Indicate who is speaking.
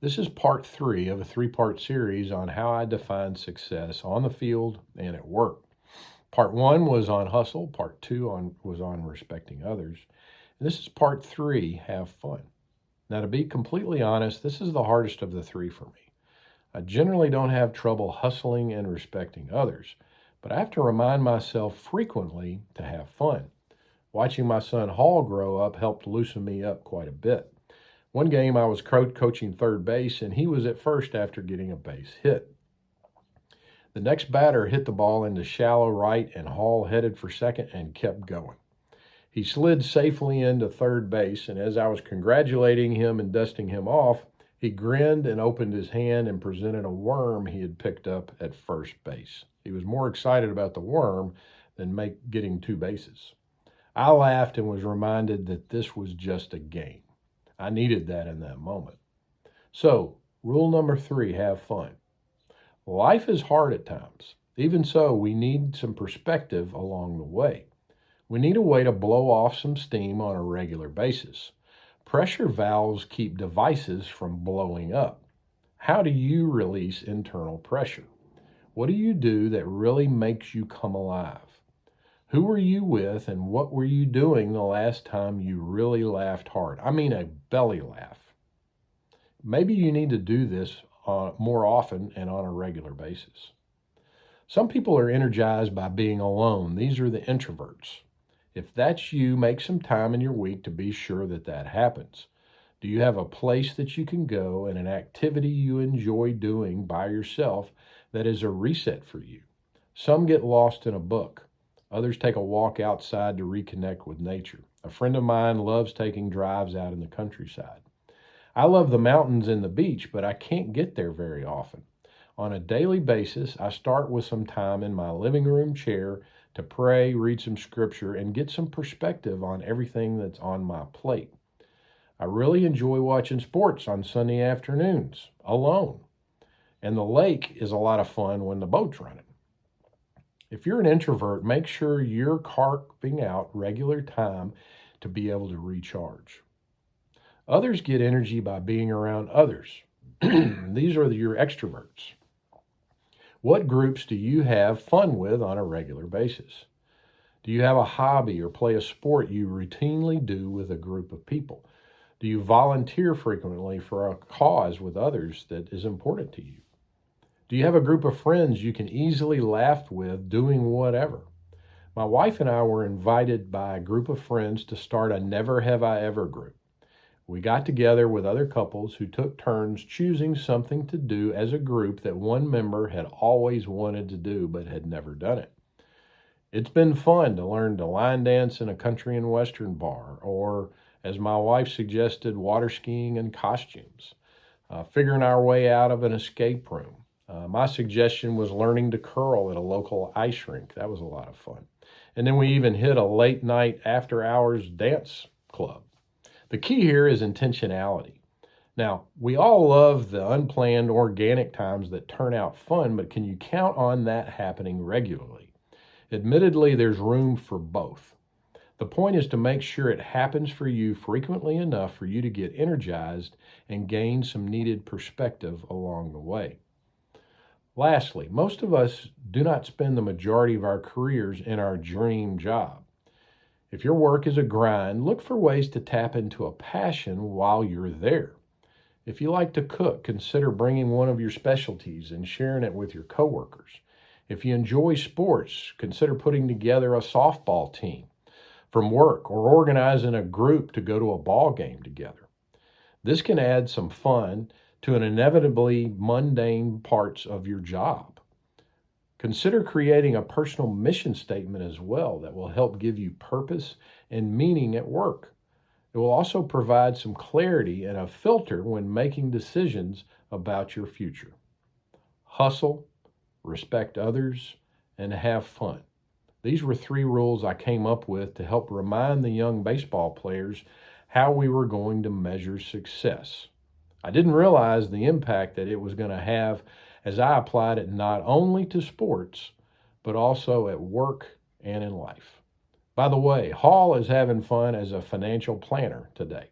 Speaker 1: This is part three of a three-part series on how I define success on the field and at work. Part one was on hustle, part two was on respecting others, and this is part three, have fun. Now, to be completely honest, this is the hardest of the three for me. I generally don't have trouble hustling and respecting others, but I have to remind myself frequently to have fun. Watching my son Hall grow up helped loosen me up quite a bit. One game I was coaching third base, and he was at first after getting a base hit. The next batter hit the ball into shallow right, and Hall headed for second and kept going. He slid safely into third base, and as I was congratulating him and dusting him off, he grinned and opened his hand and presented a worm he had picked up at first base. He was more excited about the worm than getting two bases. I laughed and was reminded that this was just a game. I needed that in that moment. So, rule number three, have fun. Life is hard at times. Even so, we need some perspective along the way. We need a way to blow off some steam on a regular basis. Pressure valves keep devices from blowing up. How do you release internal pressure? What do you do that really makes you come alive? Who were you with and what were you doing the last time you really laughed hard? I mean a belly laugh. Maybe you need to do this more often and on a regular basis. Some people are energized by being alone. These are the introverts. If that's you, make some time in your week to be sure that that happens. Do you have a place that you can go and an activity you enjoy doing by yourself that is a reset for you? Some get lost in a book. Others take a walk outside to reconnect with nature. A friend of mine loves taking drives out in the countryside. I love the mountains and the beach, but I can't get there very often. On a daily basis, I start with some time in my living room chair to pray, read some scripture, and get some perspective on everything that's on my plate. I really enjoy watching sports on Sunday afternoons, alone. And the lake is a lot of fun when the boat's running. If you're an introvert, make sure you're carving out regular time to be able to recharge. Others get energy by being around others. These are your extroverts. What groups do you have fun with on a regular basis? Do you have a hobby or play a sport you routinely do with a group of people? Do you volunteer frequently for a cause with others that is important to you? Do you have a group of friends you can easily laugh with doing whatever? My wife and I were invited by a group of friends to start a Never Have I Ever group. We got together with other couples who took turns choosing something to do as a group that one member had always wanted to do but had never done it. It's been fun to learn to line dance in a country and western bar, or, as my wife suggested, water skiing in costumes, figuring our way out of an escape room. My suggestion was learning to curl at a local ice rink. That was a lot of fun. And then we even hit a late night after hours dance club. The key here is intentionality. Now, we all love the unplanned organic times that turn out fun, but can you count on that happening regularly? Admittedly, there's room for both. The point is to make sure it happens for you frequently enough for you to get energized and gain some needed perspective along the way. Lastly, most of us do not spend the majority of our careers in our dream job. If your work is a grind, look for ways to tap into a passion while you're there. If you like to cook, consider bringing one of your specialties and sharing it with your coworkers. If you enjoy sports, consider putting together a softball team from work or organizing a group to go to a ball game together. This can add some fun to an inevitably mundane parts of your job. Consider creating a personal mission statement as well that will help give you purpose and meaning at work. It will also provide some clarity and a filter when making decisions about your future. Hustle, respect others, and have fun. These were three rules I came up with to help remind the young baseball players how we were going to measure success. I didn't realize the impact that it was going to have as I applied it not only to sports, but also at work and in life. By the way, Hall is having fun as a financial planner today.